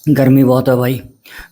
गर्मी बहुत है भाई।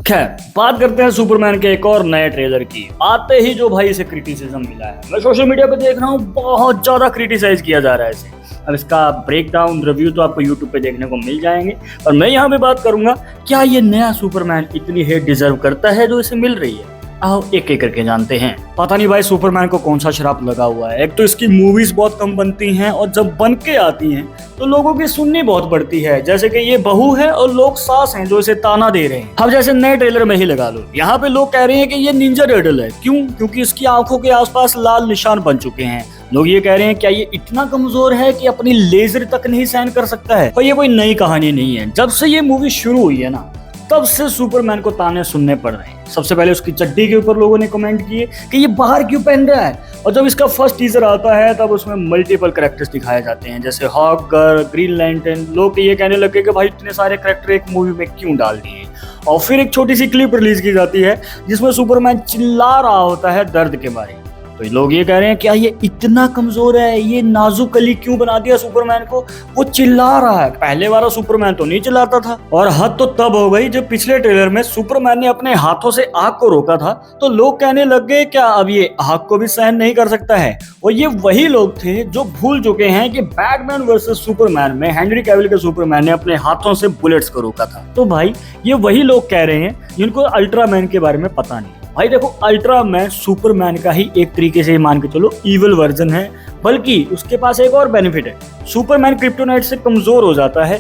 खैर, बात करते हैं सुपरमैन के एक और नए ट्रेलर की। आते ही जो भाई इसे क्रिटिसिज्म मिला है, मैं सोशल मीडिया पे देख रहा हूँ बहुत ज्यादा क्रिटिसाइज किया जा रहा है इसे। अब इसका ब्रेक डाउन रिव्यू तो आपको यूट्यूब पे देखने को मिल जाएंगे, और मैं यहाँ पे बात करूंगा क्या ये नया सुपरमैन इतनी हेट डिजर्व करता है जो इसे मिल रही है। आओ एक एक करके जानते हैं। पता नहीं भाई सुपरमैन को कौन सा शराब लगा हुआ है। एक तो इसकी मूवीज बहुत कम बनती हैं, और जब बन के आती हैं तो लोगों की सुननी बहुत बढ़ती है। जैसे कि ये बहू है और लोग सास हैं जो इसे ताना दे रहे हैं। अब जैसे नए ट्रेलर में ही लगा लो, यहाँ पे लोग कह रहे हैं कि ये निंजा टर्टल है। क्यों? क्योंकि इसकी आंखों के आसपास लाल निशान बन चुके हैं। लोग ये कह रहे हैं क्या ये इतना कमजोर है कि अपनी लेजर तक नहीं सहन कर सकता है। और ये कोई नई कहानी नहीं है। जब से ये मूवी शुरू हुई है ना, तब से सुपरमैन को ताने सुनने पड़ रहे हैं। सबसे पहले उसकी चड्डी के ऊपर लोगों ने कमेंट किए कि ये बाहर क्यों पहन रहा है, और जब इसका फर्स्ट टीजर आता है तब उसमें मल्टीपल कैरेक्टर्स दिखाए जाते हैं, जैसे हॉक गर्ल, ग्रीन लैंटर्न। लोग ये कहने लगे कि भाई इतने सारे कैरेक्टर एक मूवी में क्यों डाल दिए। और फिर एक छोटी सी क्लिप रिलीज की जाती है जिसमें सुपरमैन चिल्ला रहा होता है दर्द के बारे में। तो लोग ये कह रहे हैं क्या ये इतना कमजोर है, ये नाजुक कली क्यों बना दिया सुपरमैन को। वो चिल्ला रहा है, पहले वाला सुपरमैन तो नहीं चिल्लाता था। और हद तो तब हो गई जब पिछले ट्रेलर में सुपरमैन ने अपने हाथों से आग को रोका था, तो लोग कहने लग गए क्या अब ये आग को भी सहन नहीं कर सकता है। और ये वही लोग थे जो भूल चुके हैं कि बैटमैन वर्सेस सुपरमैन में हेनरी कैविल के सुपरमैन ने अपने हाथों से बुलेट्स को रोका था। तो भाई ये वही लोग कह रहे हैं जिनको अल्ट्रामैन के बारे में पता नहीं। भाई देखो, अल्ट्रामैन सुपरमैन का ही एक तरीके से मान के चलो इविल वर्जन है, बल्कि उसके पास एक और बेनिफिट है। सुपरमैन क्रिप्टोनाइट से कमजोर हो जाता है,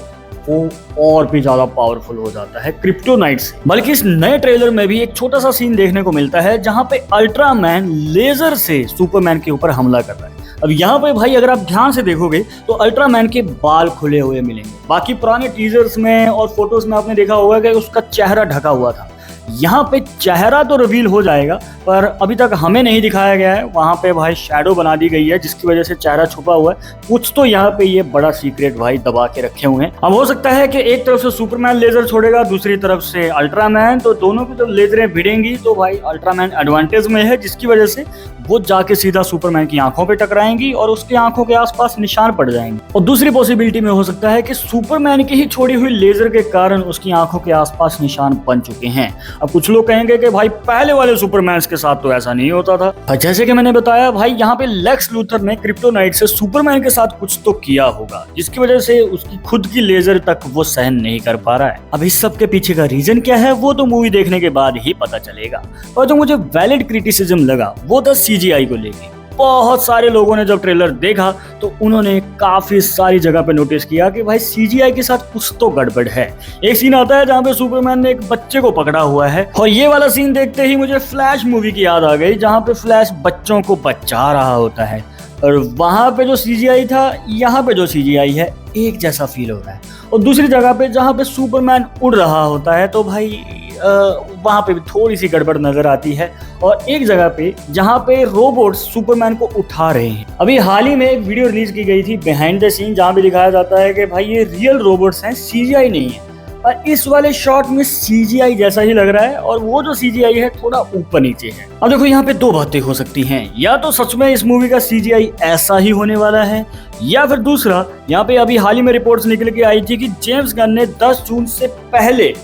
वो और भी ज्यादा पावरफुल हो जाता है क्रिप्टोनाइट से। बल्कि इस नए ट्रेलर में भी एक छोटा सा सीन देखने को मिलता है जहां पे अल्ट्रामैन लेजर से सुपरमैन के ऊपर हमला कर रहा है। अब यहाँ पे भाई अगर आप ध्यान से देखोगे तो अल्ट्रामैन के बाल खुले हुए मिलेंगे। बाकी पुराने टीजर्स में और फोटोज में आपने देखा होगा कि उसका चेहरा ढका हुआ था। यहाँ पे चेहरा तो रिवील हो जाएगा, पर अभी तक हमें नहीं दिखाया गया है। वहां पे भाई शैडो बना दी गई है जिसकी वजह से चेहरा छुपा हुआ है। कुछ तो यहाँ पे ये बड़ा सीक्रेट भाई दबा के रखे हुए हैं। अब हो सकता है कि एक तरफ से सुपरमैन लेजर छोड़ेगा, दूसरी तरफ से अल्ट्रामैन, तो दोनों की जब लेजरें भिड़ेंगी तो भाई अल्ट्रामैन एडवांटेज में है, जिसकी वजह से वो जाके सीधा सुपरमैन की आंखों पे टकराएंगी और उसकी आंखों के आसपास निशान पड़ जाएंगे। और दूसरी पॉसिबिलिटी में हो सकता है कि सुपरमैन की ही छोड़ी हुई लेजर के कारण उसकी आंखों के आसपास निशान बन चुके हैं। अब कुछ लोग कहेंगे कि भाई पहले वाले सुपरमैन के साथ तो ऐसा नहीं होता था। जैसे कि मैंने बताया भाई, यहाँ पे लेक्स लूथर ने क्रिप्टोनाइट से सुपरमैन के साथ कुछ तो किया होगा, जिसकी वजह से उसकी खुद की लेजर तक वो सहन नहीं कर पा रहा है। अब इस सब के पीछे का रीजन क्या है वो तो मूवी देखने के बाद ही पता चलेगा। और जो मुझे वैलिड क्रिटिसिज्म लगा वो था सीजीआई को लेके। बहुत सारे लोगों ने जब ट्रेलर देखा तो उन्होंने काफी सारी जगह पे नोटिस किया कि भाई सीजीआई के साथ कुछ तो गड़बड़ है। एक सीन आता है जहाँ पे सुपरमैन ने एक बच्चे को पकड़ा हुआ है, और ये वाला सीन देखते ही मुझे फ्लैश मूवी की याद आ गई, जहाँ पे फ्लैश बच्चों को बचा रहा होता है। और वहां पे जो सीजीआई था, यहाँ पे जो सीजीआई है, एक जैसा फील हो रहा है। और दूसरी जगह पे जहाँ पे सुपरमैन उड़ रहा होता है तो भाई वहां पे भी थोड़ी सी गड़बड़ नजर आती है। और एक जगह पे जहां पे रोबोट्स सुपरमैन को उठा रहे हैं। अभी हाल ही में एक वीडियो रिलीज की गई थी बिहाइंड द सीन, जहां पे दिखाया जाता है कि भाई ये रियल रोबोट्स हैं, सीजीआई नहीं है। और इस वाले शॉट में सीजीआई जैसा ही लग रहा है, और वो जो सीजीआई है थोड़ा ऊपर नीचे है। अब देखो यहाँ पे दो बातें हो सकती हैं, या तो सच में इस मूवी का सीजीआई ऐसा ही होने वाला है, या फिर दूसरा, यहाँ पे अभी हाल ही में रिपोर्ट्स निकल के आई थी कि जेम्स गन ने 10 जून से पहले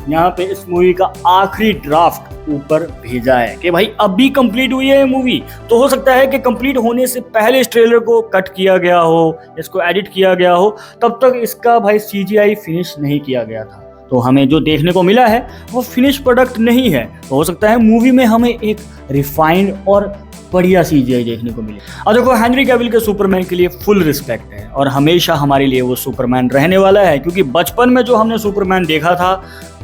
यहाँ पे इस मूवी का आखिरी ड्राफ्ट ऊपर भेजा है कि भाई अभी कंप्लीट हुई है मूवी। तो हो सकता है कि कंप्लीट होने से पहले इस ट्रेलर को कट किया गया हो, इसको एडिट किया गया हो, तब तक इसका भाई सीजीआई फिनिश नहीं किया गया था। तो हमें जो देखने को मिला है वो फिनिश प्रोडक्ट नहीं है। तो हो सकता है मूवी में हमें एक रिफाइंड और बढ़िया सीजीआई देखने को मिले। अब देखो, हेनरी कैविल के सुपरमैन के लिए फुल रिस्पेक्ट है, और हमेशा हमारे लिए वो सुपरमैन रहने वाला है, क्योंकि बचपन में जो हमने सुपरमैन देखा था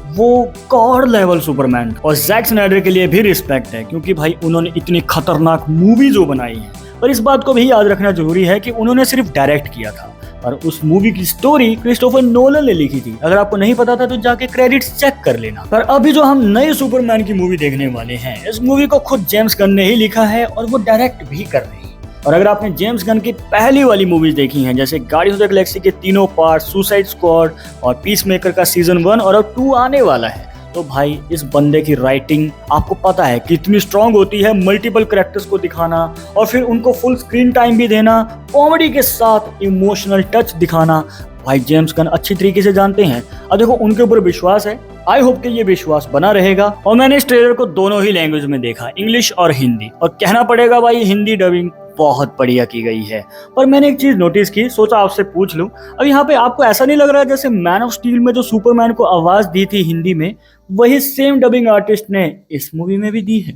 वो गॉड लेवल सुपरमैन। और जैक स्नाइडर के लिए भी रिस्पेक्ट है, क्योंकि भाई उन्होंने इतनी खतरनाक मूवी जो बनाई है। पर इस बात को भी याद रखना जरूरी है कि उन्होंने सिर्फ डायरेक्ट किया था, और उस मूवी की स्टोरी क्रिस्टोफर नोलन ने लिखी थी। अगर आपको नहीं पता था तो जाके क्रेडिट्स चेक कर लेना। पर अभी जो हम नए सुपरमैन की मूवी देखने वाले हैं, इस मूवी को खुद जेम्स गन ने ही लिखा है, और वो डायरेक्ट भी कर रहे हैं। और अगर आपने जेम्स गन की पहली वाली मूवीज देखी हैं, जैसे गार्डियंस ऑफ द गैलेक्सी के तीनों पार्ट, सुसाइड स्क्वाड और पीसमेकर का सीजन 1 और अब 2 आने वाला है, तो भाई इस बंदे की राइटिंग आपको पता है कितनी स्ट्रांग होती है। मल्टीपल कैरेक्टर्स को दिखाना और फिर उनको फुल स्क्रीन टाइम भी देना, कॉमेडी के साथ इमोशनल टच दिखाना, भाई जेम्स गन अच्छी तरीके से जानते हैं। अब देखो, उनके ऊपर विश्वास है आई होप कि ये विश्वास बना रहेगा। और मैंने इस ट्रेलर को दोनों ही लैंग्वेज में देखा, इंग्लिश और हिंदी, और कहना पड़ेगा भाई हिंदी डबिंग बहुत बढ़िया की गई है। पर मैंने एक चीज नोटिस की, सोचा आपसे पूछ लूं, अब यहाँ पे आपको ऐसा नहीं लग रहा है जैसे मैन ऑफ स्टील में जो सुपरमैन को आवाज दी थी हिंदी में, वही सेम डबिंग आर्टिस्ट ने इस मूवी में भी दी है?